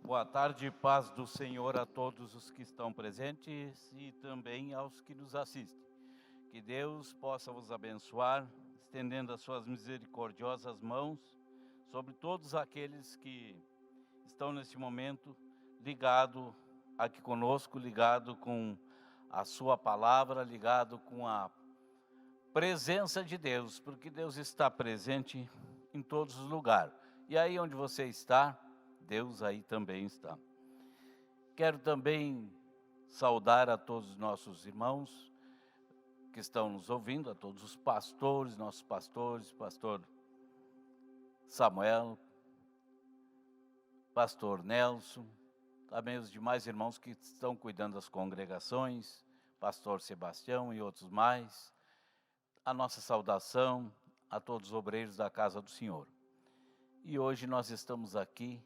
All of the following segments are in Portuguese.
Boa tarde, paz do Senhor a todos os que estão presentes e também aos que nos assistem. Que Deus possa vos abençoar, estendendo as suas misericordiosas mãos sobre todos aqueles que estão neste momento ligado aqui conosco, ligado com a sua palavra, ligado com a presença de Deus, porque Deus está presente em todos os lugares. E aí onde você está, Deus aí também está. Quero também saudar a todos os nossos irmãos que estão nos ouvindo, a todos os pastores, nossos pastores, pastor Samuel, pastor Nelson, também os demais irmãos que estão cuidando das congregações, pastor Sebastião e outros mais. A nossa saudação a todos os obreiros da casa do Senhor. E hoje nós estamos aqui,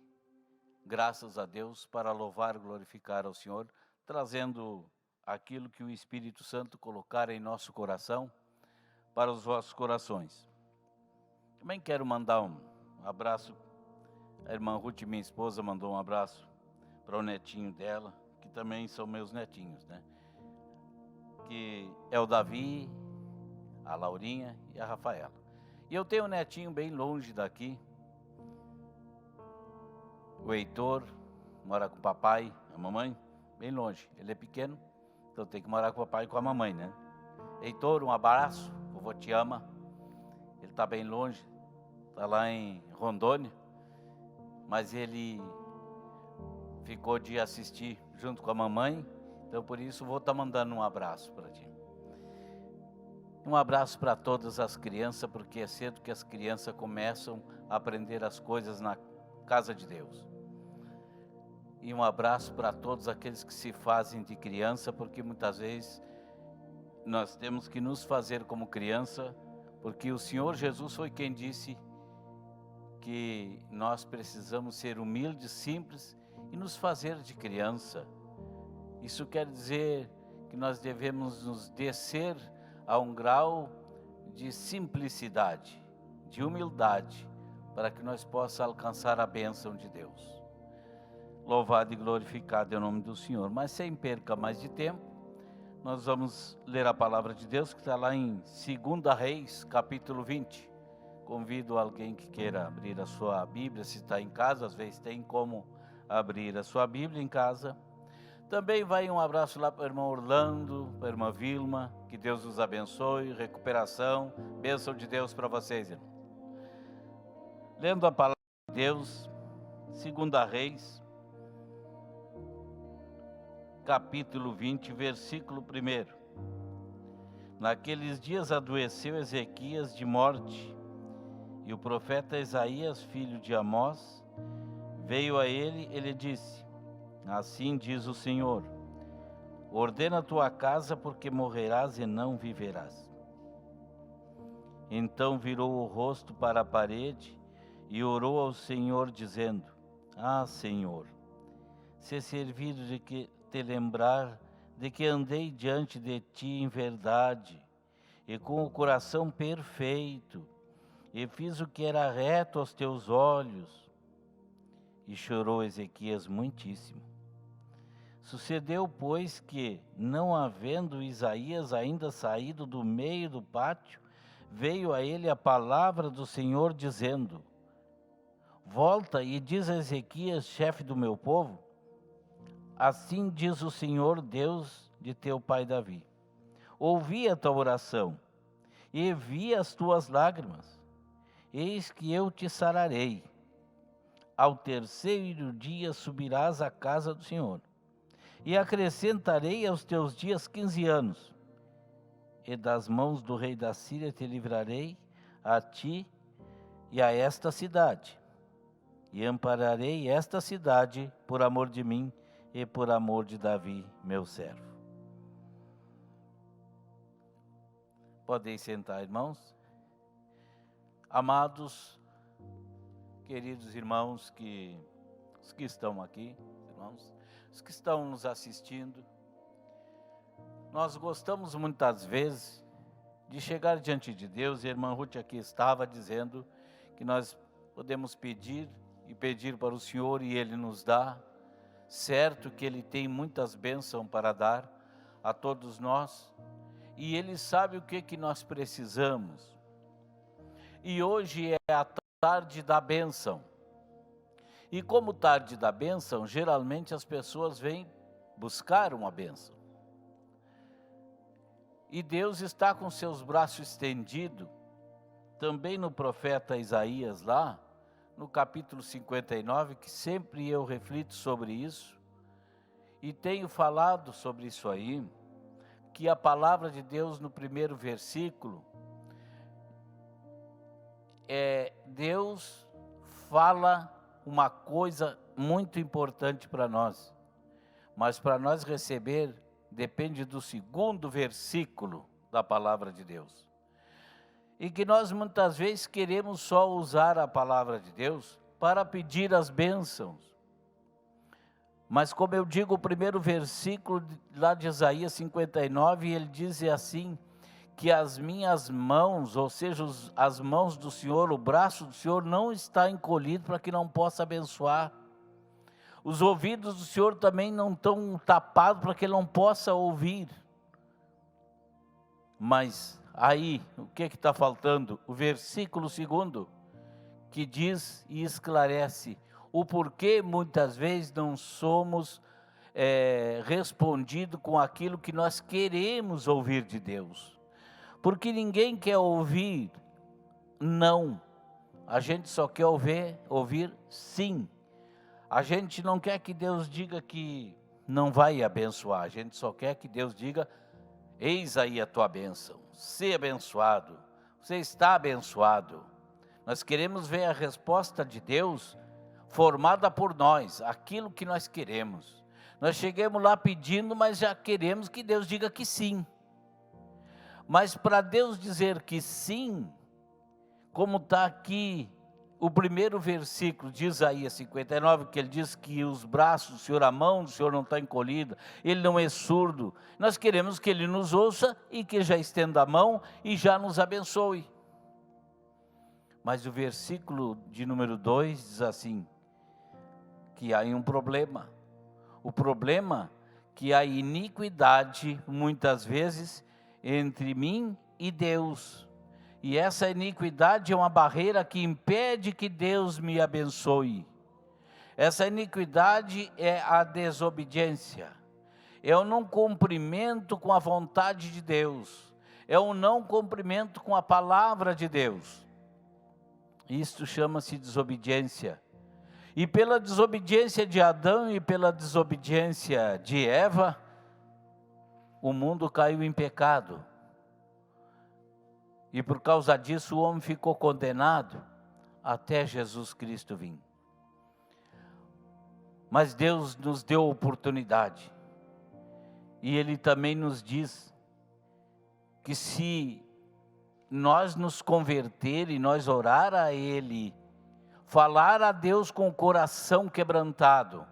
graças a Deus, para louvar e glorificar ao Senhor, trazendo aquilo que o Espírito Santo colocar em nosso coração, para os vossos corações. Também quero mandar um abraço, a irmã Ruth, minha esposa, mandou um abraço para o netinho dela, que também são meus netinhos, né? Que é o Davi, a Laurinha e a Rafaela. E eu tenho um netinho bem longe daqui, o Heitor, mora com o papai, a mamãe, bem longe. Ele é pequeno, então tem que morar com o papai e com a mamãe, né? Heitor, um abraço, o vovô te ama. Ele está bem longe, está lá em Rondônia, mas ele ficou de assistir junto com a mamãe, então por isso vou estar mandando um abraço para ti. Um abraço para todas as crianças, porque é cedo que as crianças começam a aprender as coisas na casa de Deus. E um abraço para todos aqueles que se fazem de criança, porque muitas vezes nós temos que nos fazer como criança, porque o Senhor Jesus foi quem disse que nós precisamos ser humildes, simples e nos fazer de criança. Isso quer dizer que nós devemos nos descer a um grau de simplicidade, de humildade, para que nós possamos alcançar a bênção de Deus. Louvado e glorificado é o nome do Senhor. Mas sem perca mais de tempo, nós vamos ler a palavra de Deus que está lá em 2 Reis, capítulo 20. Convido alguém que queira abrir a sua Bíblia, se está em casa, às vezes tem como abrir a sua Bíblia em casa. Também vai um abraço lá para o irmão Orlando, para a irmã Vilma, que Deus os abençoe, recuperação, bênção de Deus para vocês, irmão. Lendo a palavra de Deus, 2 Reis, capítulo 20, versículo 1. Naqueles dias adoeceu Ezequias de morte, e o profeta Isaías, filho de Amós, veio a ele disse: assim diz o Senhor, ordena a tua casa, porque morrerás e não viverás. Então virou o rosto para a parede e orou ao Senhor, dizendo: ah, Senhor, se servido de que te lembrar de que andei diante de ti em verdade e com o coração perfeito, e fiz o que era reto aos teus olhos. E chorou Ezequias muitíssimo. Sucedeu, pois, que, não havendo Isaías ainda saído do meio do pátio, veio a ele a palavra do Senhor, dizendo: volta e diz a Ezequias, chefe do meu povo, assim diz o Senhor, Deus de teu pai Davi: ouvi a tua oração e vi as tuas lágrimas. Eis que eu te sararei. Ao terceiro dia subirás à casa do Senhor, e acrescentarei aos teus dias 15 anos, e das mãos do rei da Síria te livrarei, a ti e a esta cidade, e ampararei esta cidade por amor de mim e por amor de Davi, meu servo. Podem sentar, irmãos. Amados, queridos irmãos, os que estão aqui, irmãos, os que estão nos assistindo, nós gostamos muitas vezes de chegar diante de Deus, e a irmã Ruth aqui estava dizendo que nós podemos pedir e pedir para o Senhor e Ele nos dá, certo que Ele tem muitas bênçãos para dar a todos nós, e Ele sabe o que nós precisamos. E hoje é a tarde da bênção. E como tarde da bênção, geralmente as pessoas vêm buscar uma bênção. E Deus está com seus braços estendidos, também no profeta Isaías lá, no capítulo 59, que sempre eu reflito sobre isso, e tenho falado sobre isso aí, que a palavra de Deus no primeiro versículo, Deus fala uma coisa muito importante para nós, mas para nós receber, depende do segundo versículo da palavra de Deus. E que nós muitas vezes queremos só usar a palavra de Deus para pedir as bênçãos. Mas como eu digo, o primeiro versículo lá de Isaías 59, ele diz assim, que as minhas mãos, ou seja, as mãos do Senhor, o braço do Senhor não está encolhido para que não possa abençoar. Os ouvidos do Senhor também não estão tapados para que Ele não possa ouvir. Mas aí, o que está faltando? O versículo 2, que diz e esclarece o porquê muitas vezes não somos respondidos com aquilo que nós queremos ouvir de Deus. Porque ninguém quer ouvir não, a gente só quer ouvir sim. A gente não quer que Deus diga que não vai abençoar, a gente só quer que Deus diga, eis aí a tua bênção, ser abençoado, você está abençoado. Nós queremos ver a resposta de Deus formada por nós, aquilo que nós queremos. Nós chegamos lá pedindo, mas já queremos que Deus diga que sim. Mas para Deus dizer que sim, como está aqui o primeiro versículo de Isaías 59, que ele diz que os braços do Senhor, a mão do Senhor não está encolhida, Ele não é surdo. Nós queremos que Ele nos ouça e que já estenda a mão e já nos abençoe. Mas o versículo de número 2 diz assim, que há um problema. O problema que há iniquidade, muitas vezes, entre mim e Deus. E essa iniquidade é uma barreira que impede que Deus me abençoe. Essa iniquidade é a desobediência. É o não cumprimento com a vontade de Deus. É o não cumprimento com a palavra de Deus. Isto chama-se desobediência. E pela desobediência de Adão e pela desobediência de Eva, o mundo caiu em pecado. E por causa disso o homem ficou condenado até Jesus Cristo vir. Mas Deus nos deu oportunidade. E Ele também nos diz que se nós nos converter e nós orar a Ele, falar a Deus com o coração quebrantado,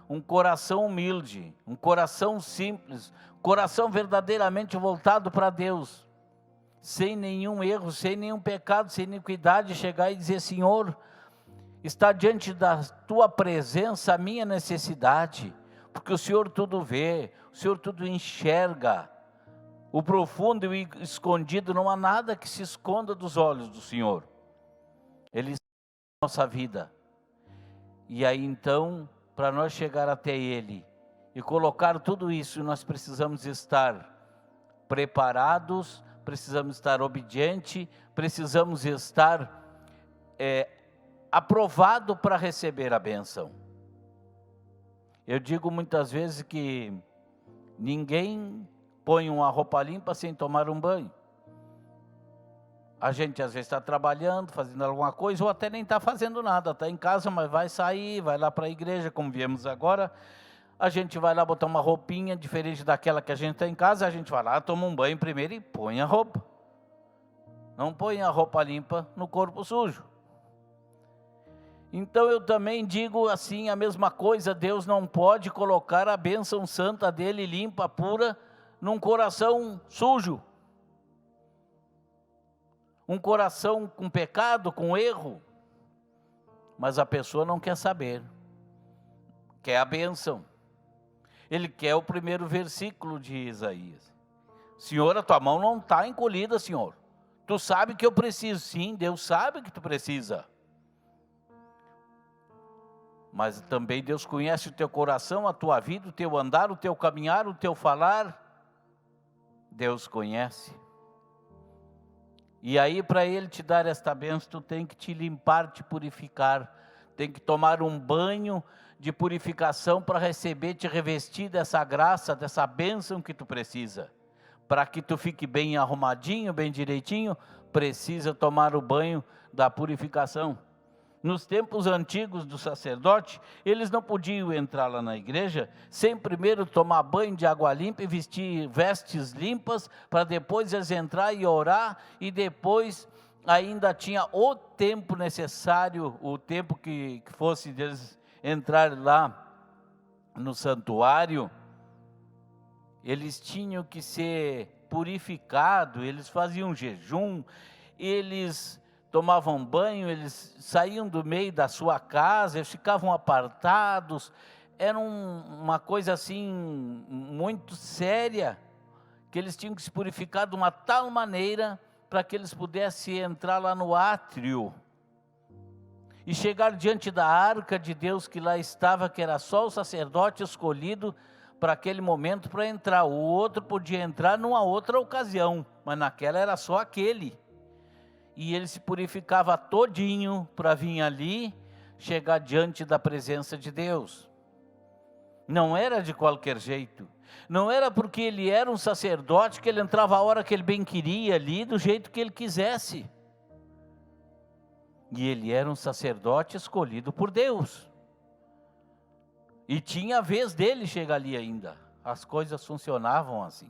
um coração humilde, um coração simples, coração verdadeiramente voltado para Deus, sem nenhum erro, sem nenhum pecado, sem iniquidade, chegar e dizer, Senhor, está diante da Tua presença a minha necessidade, porque o Senhor tudo vê, o Senhor tudo enxerga, o profundo e o escondido, não há nada que se esconda dos olhos do Senhor. Ele está na nossa vida. E aí então, para nós chegar até Ele e colocar tudo isso, nós precisamos estar preparados, precisamos estar obedientes, precisamos estar aprovado para receber a bênção. Eu digo muitas vezes que ninguém põe uma roupa limpa sem tomar um banho. A gente às vezes está trabalhando, fazendo alguma coisa, ou até nem está fazendo nada, está em casa, mas vai sair, vai lá para a igreja, como viemos agora, a gente vai lá botar uma roupinha diferente daquela que a gente está em casa, a gente vai lá, toma um banho primeiro e põe a roupa. Não põe a roupa limpa no corpo sujo. Então eu também digo assim, a mesma coisa, Deus não pode colocar a bênção santa dele, limpa, pura, num coração sujo. Um coração com pecado, com erro. Mas a pessoa não quer saber. Quer a bênção. Ele quer o primeiro versículo de Isaías. Senhor, a tua mão não está encolhida, Senhor. Tu sabe que eu preciso. Sim, Deus sabe que tu precisa. Mas também Deus conhece o teu coração, a tua vida, o teu andar, o teu caminhar, o teu falar. Deus conhece. E aí, para Ele te dar esta bênção, tu tem que te limpar, te purificar. Tem que tomar um banho de purificação para receber, te revestir dessa graça, dessa bênção que tu precisa. Para que tu fique bem arrumadinho, bem direitinho, precisa tomar o banho da purificação. Nos tempos antigos do sacerdote, eles não podiam entrar lá na igreja sem primeiro tomar banho de água limpa e vestir vestes limpas, para depois eles entrar e orar, e depois ainda tinha o tempo necessário, o tempo que fosse deles entrar lá no santuário. Eles tinham que ser purificados, eles faziam jejum, eles tomavam banho, eles saíam do meio da sua casa, eles ficavam apartados. Era uma coisa assim, muito séria, que eles tinham que se purificar de uma tal maneira, para que eles pudessem entrar lá no átrio, e chegar diante da arca de Deus que lá estava, que era só o sacerdote escolhido, para aquele momento para entrar. O outro podia entrar numa outra ocasião, mas naquela era só aquele. E ele se purificava todinho para vir ali, chegar diante da presença de Deus. Não era de qualquer jeito. Não era porque ele era um sacerdote que ele entrava a hora que ele bem queria ali, do jeito que ele quisesse. E ele era um sacerdote escolhido por Deus. E tinha a vez dele chegar ali ainda. As coisas funcionavam assim.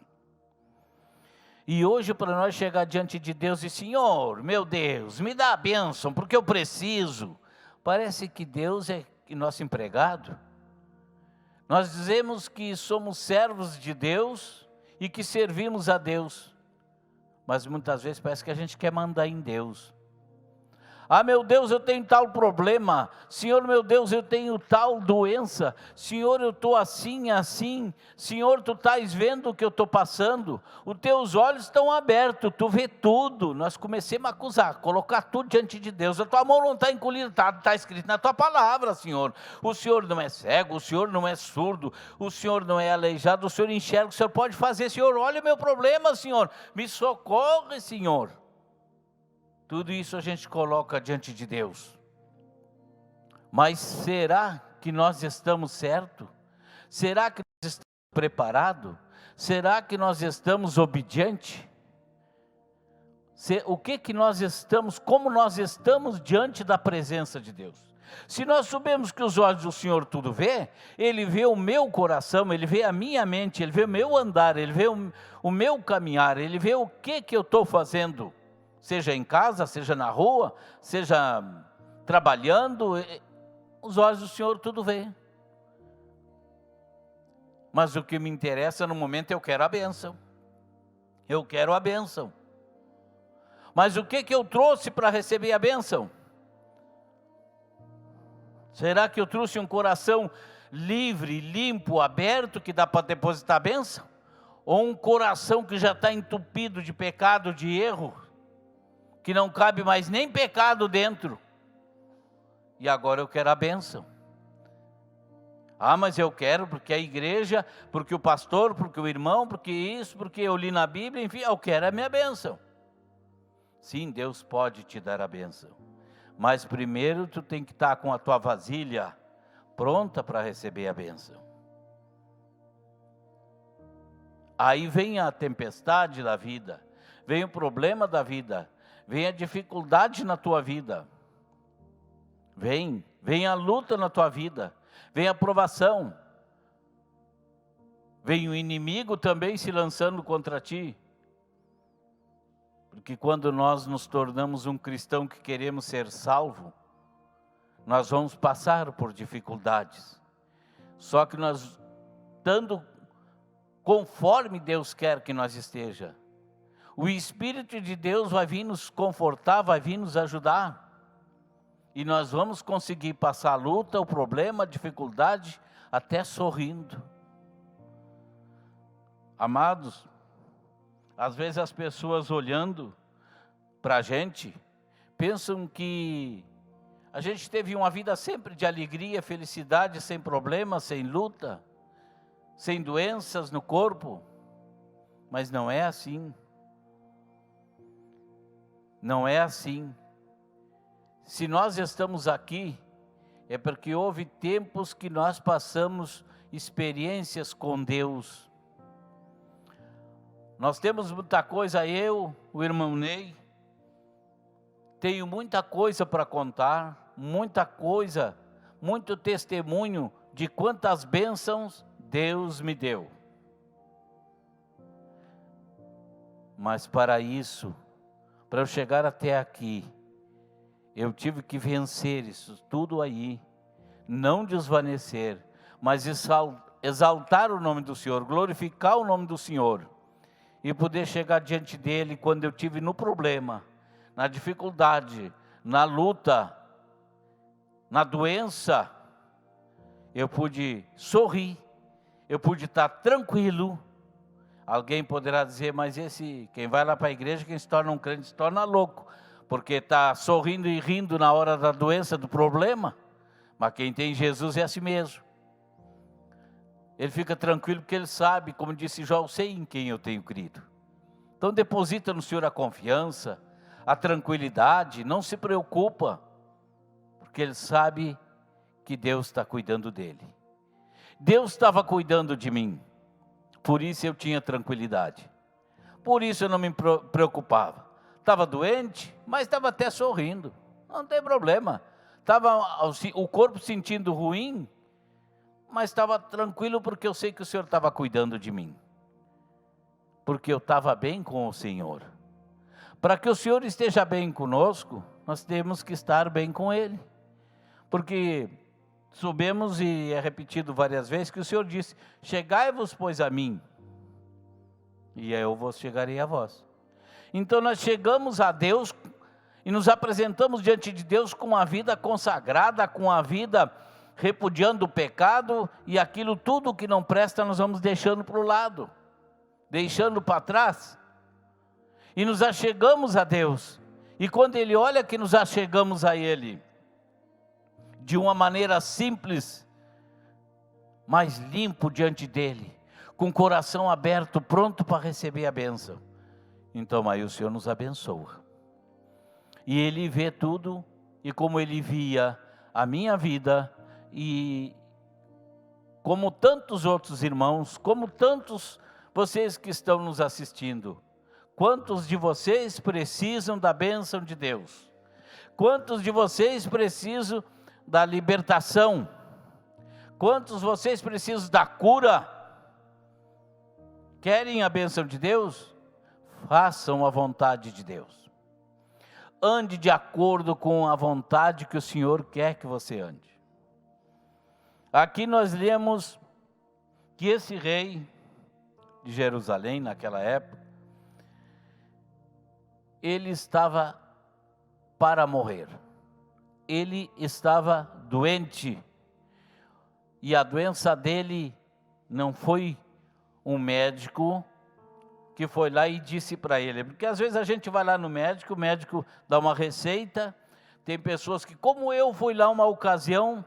E hoje, para nós chegar diante de Deus e Senhor, meu Deus, me dá a bênção, porque eu preciso. Parece que Deus é nosso empregado. Nós dizemos que somos servos de Deus e que servimos a Deus. Mas muitas vezes parece que a gente quer mandar em Deus. Ah, meu Deus, eu tenho tal problema. Senhor, meu Deus, eu tenho tal doença. Senhor, eu estou assim, assim. Senhor, tu estás vendo o que eu estou passando. Os teus olhos estão abertos, tu vê tudo. Nós comecemos a acusar, colocar tudo diante de Deus. A tua mão não está encolhida, está escrito na tua palavra, Senhor. O Senhor não é cego, o Senhor não é surdo, o Senhor não é aleijado, o Senhor enxerga, o Senhor pode fazer. Senhor, olha o meu problema, Senhor. Me socorre, Senhor. Tudo isso a gente coloca diante de Deus. Mas será que nós estamos certos? Será que nós estamos preparados? Será que nós estamos obedientes? O que nós estamos, como nós estamos diante da presença de Deus? Se nós sabemos que os olhos do Senhor tudo vê, Ele vê o meu coração, Ele vê a minha mente, Ele vê o meu andar, Ele vê o meu caminhar, Ele vê o que eu estou fazendo. Seja em casa, seja na rua, seja trabalhando, os olhos do Senhor tudo vê. Mas o que me interessa no momento, eu quero a bênção. Eu quero a bênção. Mas o que eu trouxe para receber a bênção? Será que eu trouxe um coração livre, limpo, aberto, que dá para depositar a bênção? Ou um coração que já está entupido de pecado, de erro, que não cabe mais nem pecado dentro, e agora eu quero a bênção? Ah, mas eu quero porque a igreja, porque o pastor, porque o irmão, porque isso, porque eu li na Bíblia, enfim, eu quero a minha bênção. Sim, Deus pode te dar a bênção, mas primeiro tu tem que estar com a tua vasilha pronta para receber a bênção. Aí vem a tempestade da vida, vem o problema da vida, vem a dificuldade na tua vida, vem a luta na tua vida, vem a provação, vem o inimigo também se lançando contra ti. Porque quando nós nos tornamos um cristão que queremos ser salvo, nós vamos passar por dificuldades. Só que nós, estando conforme Deus quer que nós esteja, o Espírito de Deus vai vir nos confortar, vai vir nos ajudar. E nós vamos conseguir passar a luta, o problema, a dificuldade, até sorrindo. Amados, às vezes as pessoas olhando para a gente, pensam que a gente teve uma vida sempre de alegria, felicidade, sem problemas, sem luta, sem doenças no corpo, mas não é assim. Não é assim. Se nós estamos aqui, é porque houve tempos que nós passamos experiências com Deus. Nós temos muita coisa, eu, o irmão Ney, tenho muita coisa para contar, muita coisa, muito testemunho de quantas bênçãos Deus me deu. Mas para isso, para eu chegar até aqui, eu tive que vencer isso tudo aí, não desvanecer, mas exaltar o nome do Senhor, glorificar o nome do Senhor, e poder chegar diante dele quando eu tive no problema, na dificuldade, na luta, na doença, eu pude sorrir, eu pude estar tranquilo. Alguém poderá dizer, mas quem vai lá para a igreja, quem se torna um crente, se torna louco, porque está sorrindo e rindo na hora da doença, do problema. Mas quem tem Jesus é assim mesmo. Ele fica tranquilo porque ele sabe, como disse Jó, eu sei em quem eu tenho crido. Então deposita no Senhor a confiança, a tranquilidade, não se preocupa, porque ele sabe que Deus está cuidando dele. Deus estava cuidando de mim, por isso eu tinha tranquilidade, por isso eu não me preocupava. Estava doente, mas estava até sorrindo, não tem problema. Estava o corpo sentindo ruim, mas estava tranquilo porque eu sei que o Senhor estava cuidando de mim, porque eu estava bem com o Senhor. Para que o Senhor esteja bem conosco, nós temos que estar bem com Ele, porque soubemos, e é repetido várias vezes, que o Senhor disse, chegai-vos pois a mim, e eu vos chegarei a vós. Então nós chegamos a Deus, e nos apresentamos diante de Deus com uma vida consagrada, com a vida repudiando o pecado, e aquilo tudo que não presta nós vamos deixando para o lado, deixando para trás, e nos achegamos a Deus, e quando Ele olha que nos achegamos a Ele, de uma maneira simples, mas limpo diante dEle, com o coração aberto, pronto para receber a bênção, então aí o Senhor nos abençoa, e Ele vê tudo, e como Ele via a minha vida, e como tantos outros irmãos, como tantos vocês que estão nos assistindo, quantos de vocês precisam da bênção de Deus? Quantos de vocês precisam da libertação? Quantos de vocês precisam da cura? Querem a bênção de Deus? Façam a vontade de Deus. Ande de acordo com a vontade que o Senhor quer que você ande. Aqui nós lemos que esse rei de Jerusalém, naquela época, ele estava para morrer, ele estava doente, e a doença dele não foi um médico que foi lá e disse para ele, porque às vezes a gente vai lá no médico, o médico dá uma receita, tem pessoas que, como eu fui lá uma ocasião,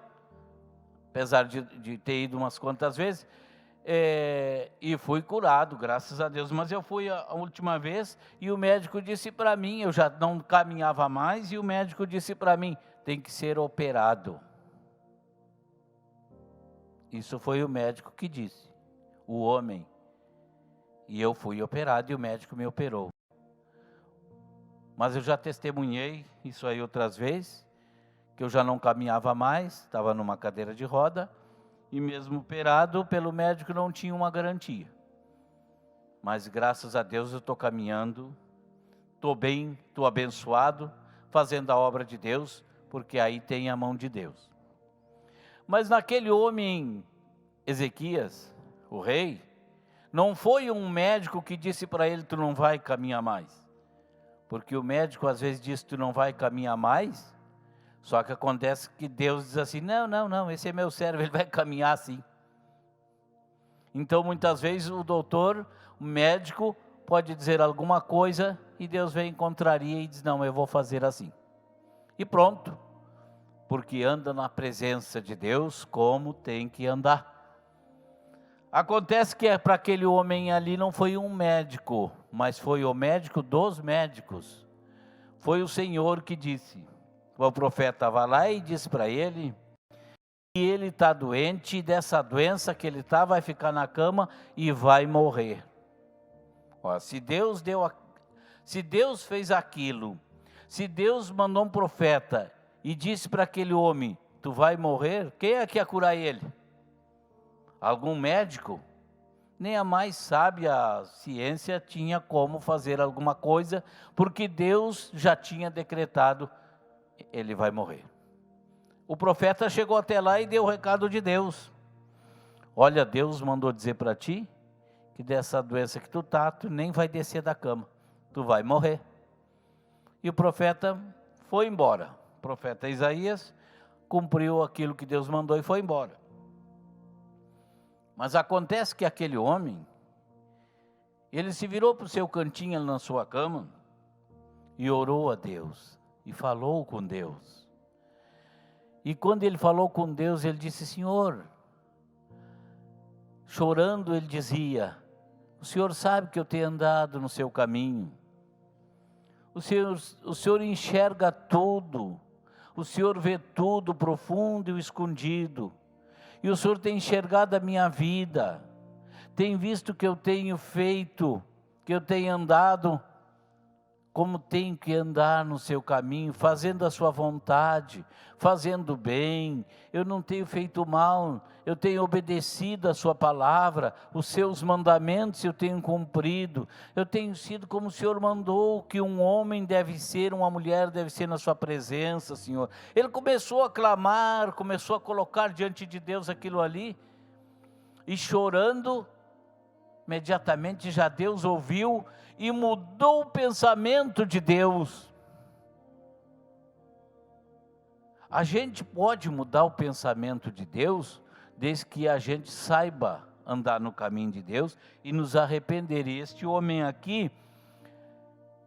apesar de ter ido umas quantas vezes, e fui curado, graças a Deus, mas eu fui a última vez, e o médico disse para mim, eu já não caminhava mais, e o médico disse para mim, tem que ser operado. Isso foi o médico que disse, o homem, e eu fui operado, e o médico me operou. Mas eu já testemunhei isso aí outras vezes, que eu já não caminhava mais, estava numa cadeira de roda, e mesmo operado pelo médico não tinha uma garantia. Mas graças a Deus eu estou caminhando, estou bem, estou abençoado, fazendo a obra de Deus, porque aí tem a mão de Deus. Mas naquele homem, Ezequias, o rei, não foi um médico que disse para ele, tu não vai caminhar mais. Porque o médico às vezes diz, tu não vai caminhar mais, só que acontece que Deus diz assim, não, esse é meu servo, ele vai caminhar assim. Então, muitas vezes, o doutor, o médico, pode dizer alguma coisa e Deus vem em contraria e diz, não, eu vou fazer assim. E pronto, porque anda na presença de Deus como tem que andar. Acontece que para aquele homem ali não foi um médico, mas foi o médico dos médicos. Foi o Senhor que disse. O profeta estava lá e disse para ele que ele está doente e dessa doença que ele está vai ficar na cama e vai morrer. Ó, se Deus fez aquilo, se Deus mandou um profeta e disse para aquele homem, tu vai morrer, quem é que ia curar ele? Algum médico? Nem a mais sábia ciência tinha como fazer alguma coisa, porque Deus já tinha decretado, ele vai morrer. O profeta chegou até lá e deu o recado de Deus. Olha, Deus mandou dizer para ti, que dessa doença que tu tá, tu nem vai descer da cama, tu vai morrer. E o profeta foi embora. O profeta Isaías cumpriu aquilo que Deus mandou e foi embora. Mas acontece que aquele homem, ele se virou para o seu cantinho na sua cama e orou a Deus e falou com Deus. E quando ele falou com Deus, ele disse, Senhor, chorando ele dizia, o Senhor sabe que eu tenho andado no seu caminho, o Senhor enxerga tudo, o Senhor vê tudo, profundo e o escondido, e o Senhor tem enxergado a minha vida, tem visto que eu tenho feito, que eu tenho andado como tenho que andar no seu caminho, fazendo a sua vontade, fazendo bem, eu não tenho feito mal, eu tenho obedecido a sua palavra, os seus mandamentos eu tenho cumprido, eu tenho sido como o Senhor mandou, que um homem deve ser, uma mulher deve ser na sua presença, Senhor. Ele começou a clamar, começou a colocar diante de Deus aquilo ali, e chorando, imediatamente já Deus ouviu, e mudou o pensamento de Deus. A gente pode mudar o pensamento de Deus, desde que a gente saiba andar no caminho de Deus e nos arrepender. E este homem aqui,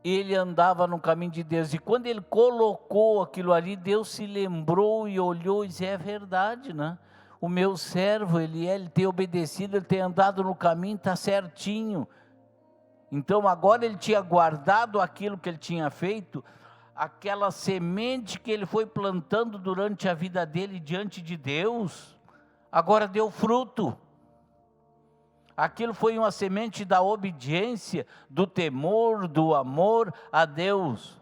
ele andava no caminho de Deus, e quando ele colocou aquilo ali, Deus se lembrou e olhou e disse, é verdade, né? O meu servo, ele tem obedecido, ele tem andado no caminho, está certinho. Então agora ele tinha guardado aquilo que ele tinha feito, aquela semente que ele foi plantando durante a vida dele diante de Deus, agora deu fruto. Aquilo foi uma semente da obediência, do temor, do amor a Deus.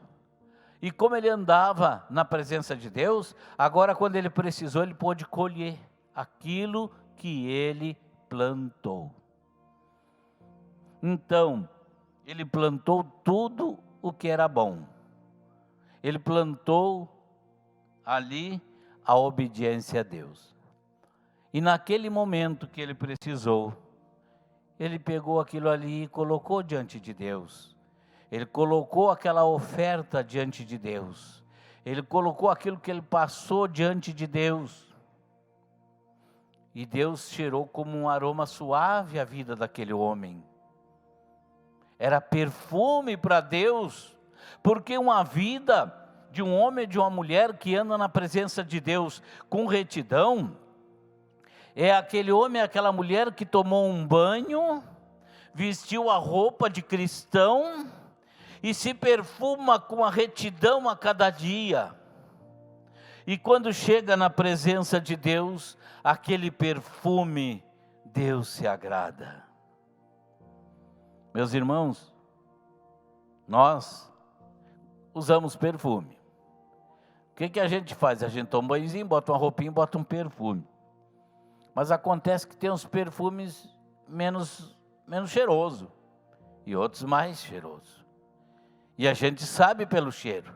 E como ele andava na presença de Deus, agora quando ele precisou, ele pôde colher aquilo que ele plantou. Então, ele plantou tudo o que era bom. Ele plantou ali a obediência a Deus. E naquele momento que ele precisou, ele pegou aquilo ali e colocou diante de Deus. Ele colocou aquela oferta diante de Deus. Ele colocou aquilo que ele passou diante de Deus. E Deus cheirou como um aroma suave a vida daquele homem. Era perfume para Deus, porque uma vida de um homem e de uma mulher que anda na presença de Deus com retidão, é aquele homem, aquela mulher que tomou um banho, vestiu a roupa de cristão e se perfuma com a retidão a cada dia. E quando chega na presença de Deus, aquele perfume, Deus se agrada. Meus irmãos, nós usamos perfume. O que a gente faz? A gente toma um banhozinho, bota uma roupinha, bota um perfume. Mas acontece que tem uns perfumes menos cheiroso e outros mais cheiroso. E a gente sabe pelo cheiro.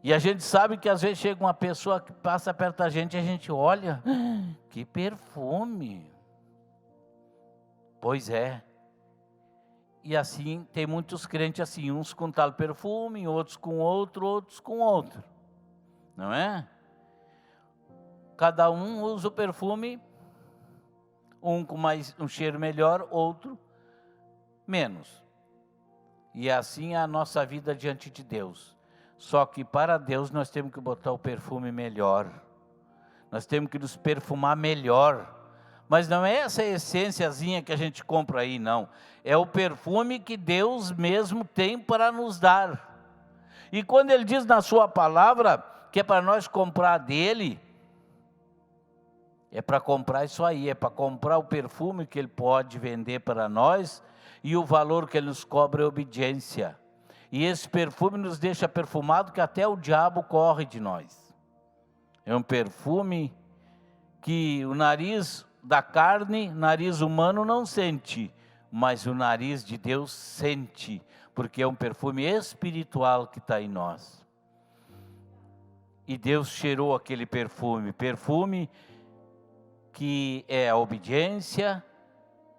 E a gente sabe que às vezes chega uma pessoa que passa perto da gente e a gente olha, que perfume. Pois é. E assim, tem muitos crentes assim, uns com tal perfume, outros com outro, não é? Cada um usa o perfume um com um cheiro melhor, outro menos. E assim é a nossa vida diante de Deus. Só que para Deus nós temos que botar o perfume melhor. Nós temos que nos perfumar melhor. Mas não é essa essênciazinha que a gente compra aí, não. É o perfume que Deus mesmo tem para nos dar. E quando Ele diz na sua palavra que é para nós comprar dEle, é para comprar isso aí, é para comprar o perfume que Ele pode vender para nós, e o valor que Ele nos cobra é obediência. E esse perfume nos deixa perfumado que até o diabo corre de nós. É um perfume que o nariz da carne, nariz humano não sente, mas o nariz de Deus sente, porque é um perfume espiritual que está em nós. E Deus cheirou aquele perfume que é a obediência,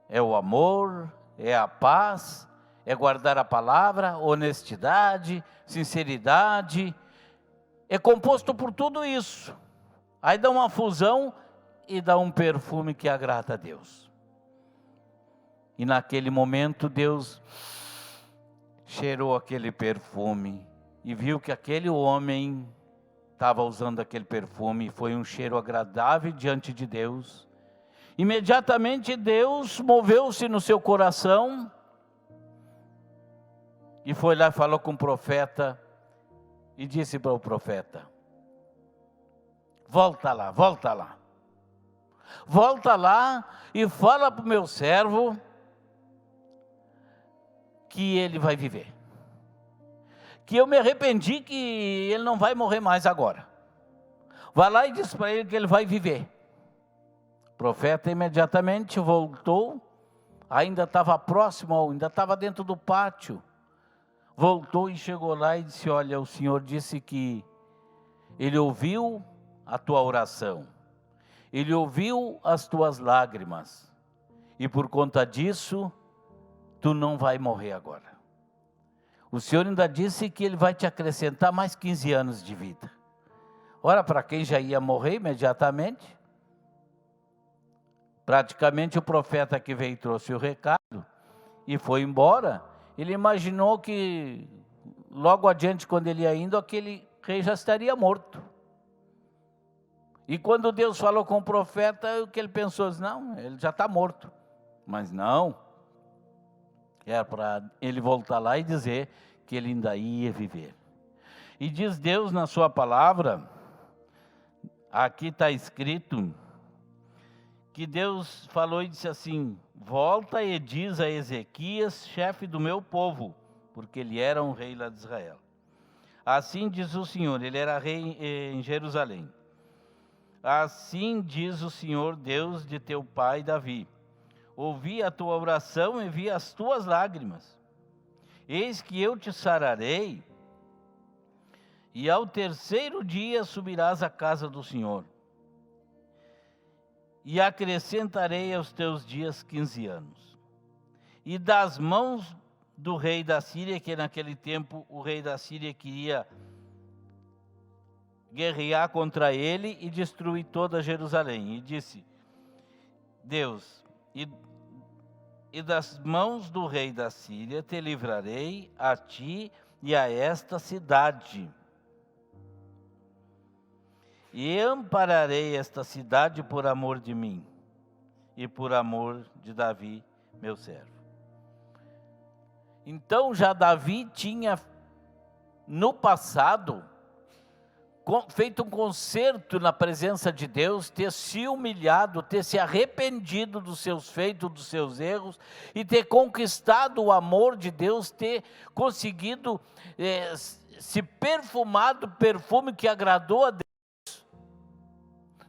é o amor, é a paz, é guardar a palavra, honestidade, sinceridade, é composto por tudo isso. Aí dá uma fusão e dá um perfume que agrada a Deus. E naquele momento Deus cheirou aquele perfume e viu que aquele homem estava usando aquele perfume, foi um cheiro agradável diante de Deus. Imediatamente Deus moveu-se no seu coração e foi lá e falou com o profeta e disse para o profeta: volta lá, volta lá. Volta lá e fala para o meu servo que ele vai viver. Que eu me arrependi, que ele não vai morrer mais agora. Vai lá e diz para ele que ele vai viver. O profeta imediatamente voltou, ainda estava próximo, ainda estava dentro do pátio. Voltou e chegou lá e disse: olha, o Senhor disse que Ele ouviu a tua oração. Ele ouviu as tuas lágrimas, e por conta disso, tu não vai morrer agora. O Senhor ainda disse que Ele vai te acrescentar mais 15 anos de vida. Ora, para quem já ia morrer imediatamente, praticamente o profeta que veio trouxe o recado e foi embora. Ele imaginou que logo adiante, quando ele ia indo, aquele rei já estaria morto. E quando Deus falou com o profeta, o que ele pensou? Não, ele já está morto. Mas não, era para ele voltar lá e dizer que ele ainda ia viver. E diz Deus na sua palavra, aqui está escrito, que Deus falou e disse assim: volta e diz a Ezequias, chefe do meu povo, porque ele era um rei lá de Israel. Assim diz o Senhor, ele era rei em Jerusalém. Assim diz o Senhor, Deus de teu pai Davi: ouvi a tua oração e vi as tuas lágrimas. Eis que eu te sararei, e ao terceiro dia subirás à casa do Senhor, e acrescentarei aos teus dias 15 anos. E das mãos do rei da Síria, que naquele tempo o rei da Síria queria guerrear contra ele e destruir toda Jerusalém. E disse Deus: e das mãos do rei da Síria te livrarei a ti e a esta cidade. E ampararei esta cidade por amor de mim e por amor de Davi, meu servo. Então já Davi tinha no passado feito um concerto na presença de Deus, ter se humilhado, ter se arrependido dos seus feitos, dos seus erros, e ter conquistado o amor de Deus, ter conseguido se perfumar do perfume que agradou a Deus,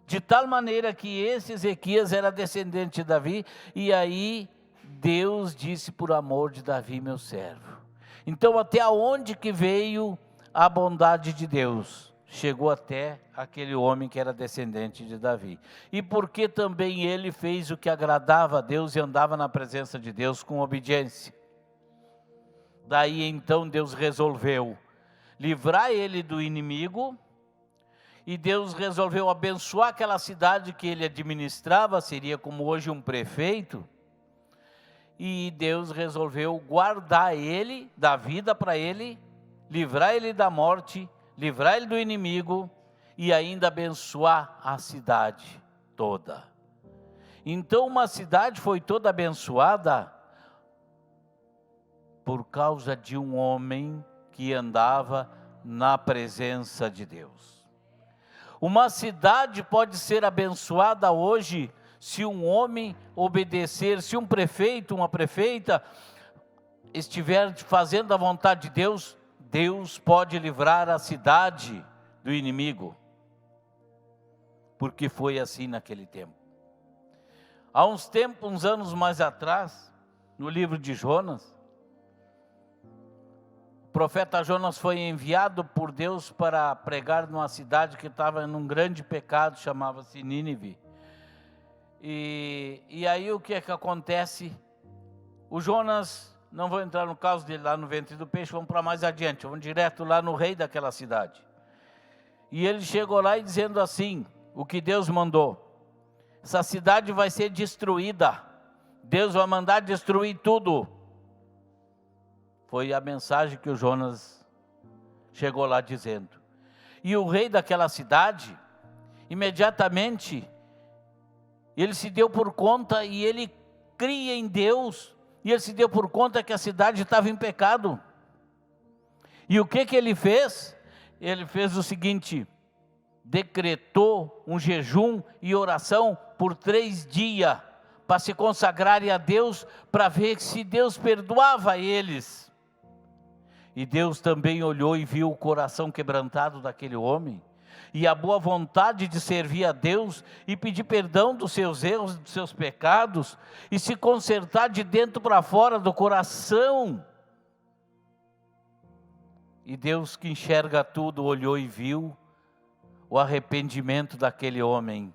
de tal maneira que esse Ezequias era descendente de Davi, e aí Deus disse: por amor de Davi, meu servo. Então até onde que veio a bondade de Deus? Chegou até aquele homem que era descendente de Davi. E porque também ele fez o que agradava a Deus e andava na presença de Deus com obediência. Daí então Deus resolveu livrar ele do inimigo E Deus resolveu abençoar aquela cidade que ele administrava, seria como hoje um prefeito. E Deus resolveu guardar ele, dar vida para ele, livrar ele da morte, livrar ele do inimigo e ainda abençoar a cidade toda. Então uma cidade foi toda abençoada por causa de um homem que andava na presença de Deus. Uma cidade pode ser abençoada hoje se um homem obedecer, se um prefeito, uma prefeita estiver fazendo a vontade de Deus, Deus pode livrar a cidade do inimigo. Porque foi assim naquele tempo. Há uns anos mais atrás, no livro de Jonas, o profeta Jonas foi enviado por Deus para pregar numa cidade que estava num grande pecado, chamava-se Nínive. E aí o que é que acontece? O Jonas, não vou entrar no caso dele lá no ventre do peixe, vamos para mais adiante, vamos direto lá no rei daquela cidade. E ele chegou lá e dizendo assim, o que Deus mandou: essa cidade vai ser destruída, Deus vai mandar destruir tudo. Foi a mensagem que o Jonas chegou lá dizendo. E o rei daquela cidade, imediatamente, ele se deu por conta e ele cria em Deus, e ele se deu por conta que a cidade estava em pecado. E o que ele fez? Ele fez o seguinte: decretou um jejum e oração por 3 dias, para se consagrarem a Deus, para ver se Deus perdoava eles. E Deus também olhou e viu o coração quebrantado daquele homem, e a boa vontade de servir a Deus, e pedir perdão dos seus erros, dos seus pecados, e se consertar de dentro para fora do coração. E Deus, que enxerga tudo, olhou e viu o arrependimento daquele homem.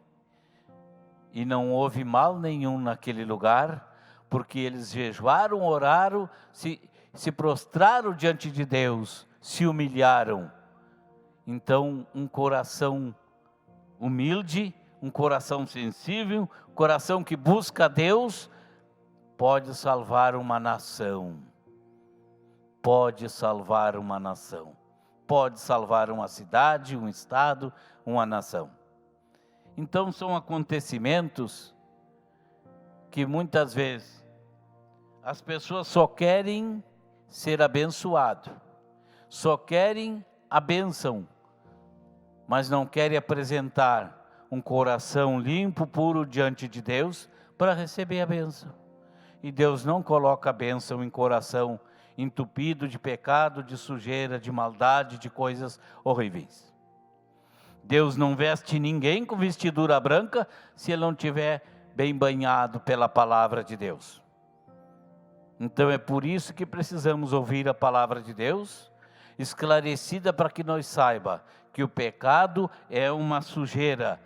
E não houve mal nenhum naquele lugar, porque eles jejuaram, oraram, se prostraram diante de Deus, se humilharam. Então, um coração humilde, um coração sensível, um coração que busca a Deus, pode salvar uma nação. Pode salvar uma nação. Pode salvar uma cidade, um estado, uma nação. Então, são acontecimentos que muitas vezes as pessoas só querem ser abençoado, só querem a bênção, mas não querem apresentar um coração limpo, puro diante de Deus para receber a bênção. E Deus não coloca a bênção em coração entupido de pecado, de sujeira, de maldade, de coisas horríveis. Deus não veste ninguém com vestidura branca se ele não tiver bem banhado pela palavra de Deus. Então é por isso que precisamos ouvir a palavra de Deus, esclarecida para que nós saiba que o pecado é uma sujeira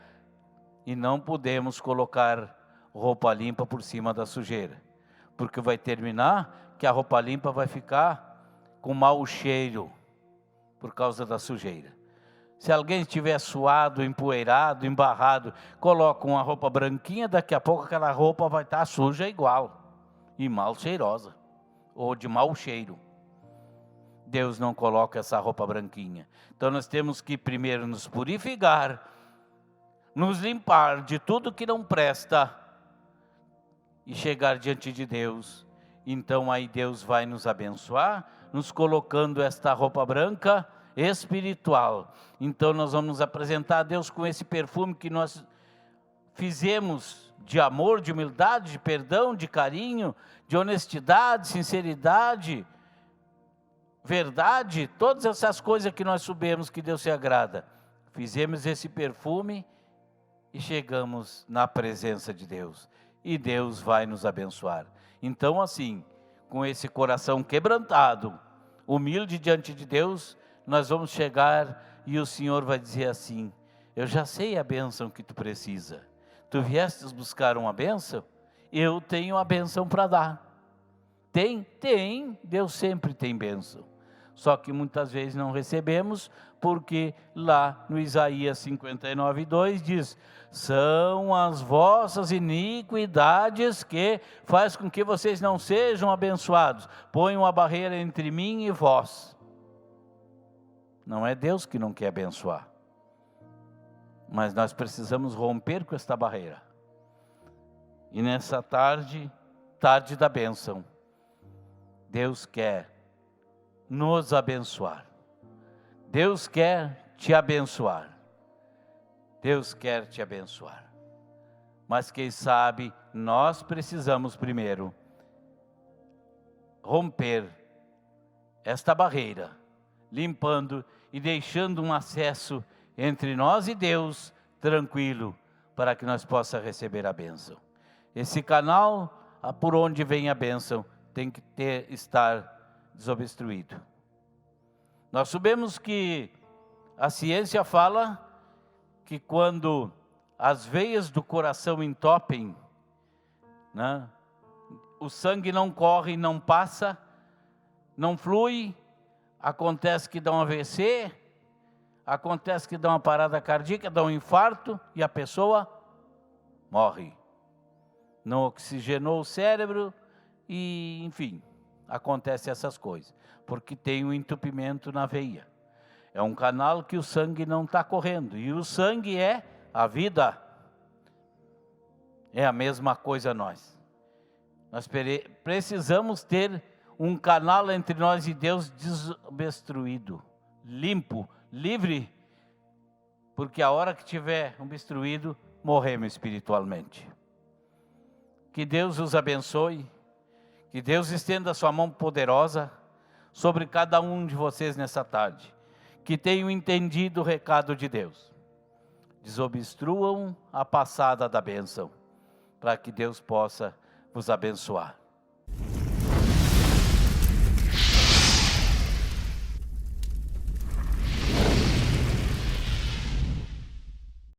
e não podemos colocar roupa limpa por cima da sujeira, porque vai terminar que a roupa limpa vai ficar com mau cheiro por causa da sujeira. Se alguém estiver suado, empoeirado, embarrado, coloca uma roupa branquinha, daqui a pouco aquela roupa vai estar suja igual. E mal cheirosa, ou de mau cheiro. Deus não coloca essa roupa branquinha. Então nós temos que primeiro nos purificar, nos limpar de tudo que não presta e chegar diante de Deus. Então aí Deus vai nos abençoar, nos colocando esta roupa branca espiritual. Então nós vamos nos apresentar a Deus com esse perfume que nós fizemos de amor, de humildade, de perdão, de carinho, de honestidade, sinceridade, verdade, todas essas coisas que nós sabemos que Deus se agrada. Fizemos esse perfume e chegamos na presença de Deus. E Deus vai nos abençoar. Então assim, com esse coração quebrantado, humilde diante de Deus, nós vamos chegar e o Senhor vai dizer assim: eu já sei a bênção que tu precisa. Tu viestes buscar uma bênção? Eu tenho a bênção para dar. Tem, Deus sempre tem bênção. Só que muitas vezes não recebemos, porque lá no Isaías 59:2 diz: são as vossas iniquidades que faz com que vocês não sejam abençoados. Põe uma barreira entre mim e vós. Não é Deus que não quer abençoar, mas nós precisamos romper com esta barreira. E nessa tarde da bênção, Deus quer nos abençoar. Deus quer te abençoar. Deus quer te abençoar. Mas quem sabe, nós precisamos primeiro romper esta barreira, limpando e deixando um acesso entre nós e Deus tranquilo, para que nós possamos receber a bênção. Esse canal, por onde vem a bênção, tem que estar desobstruído. Nós sabemos que a ciência fala que quando as veias do coração entopem, né, o sangue não corre, não passa, não flui, acontece que dá um AVC, acontece que dá uma parada cardíaca, dá um infarto e a pessoa morre. Não oxigenou o cérebro e, enfim, acontece essas coisas, porque tem um entupimento na veia. É um canal que o sangue não está correndo, e o sangue é a vida. É a mesma coisa nós. Nós precisamos ter um canal entre nós e Deus desobstruído, limpo, livre, porque a hora que tiver obstruído, morremos espiritualmente. Que Deus os abençoe, que Deus estenda a sua mão poderosa sobre cada um de vocês nessa tarde, que tenham entendido o recado de Deus. Desobstruam a passada da bênção, para que Deus possa vos abençoar.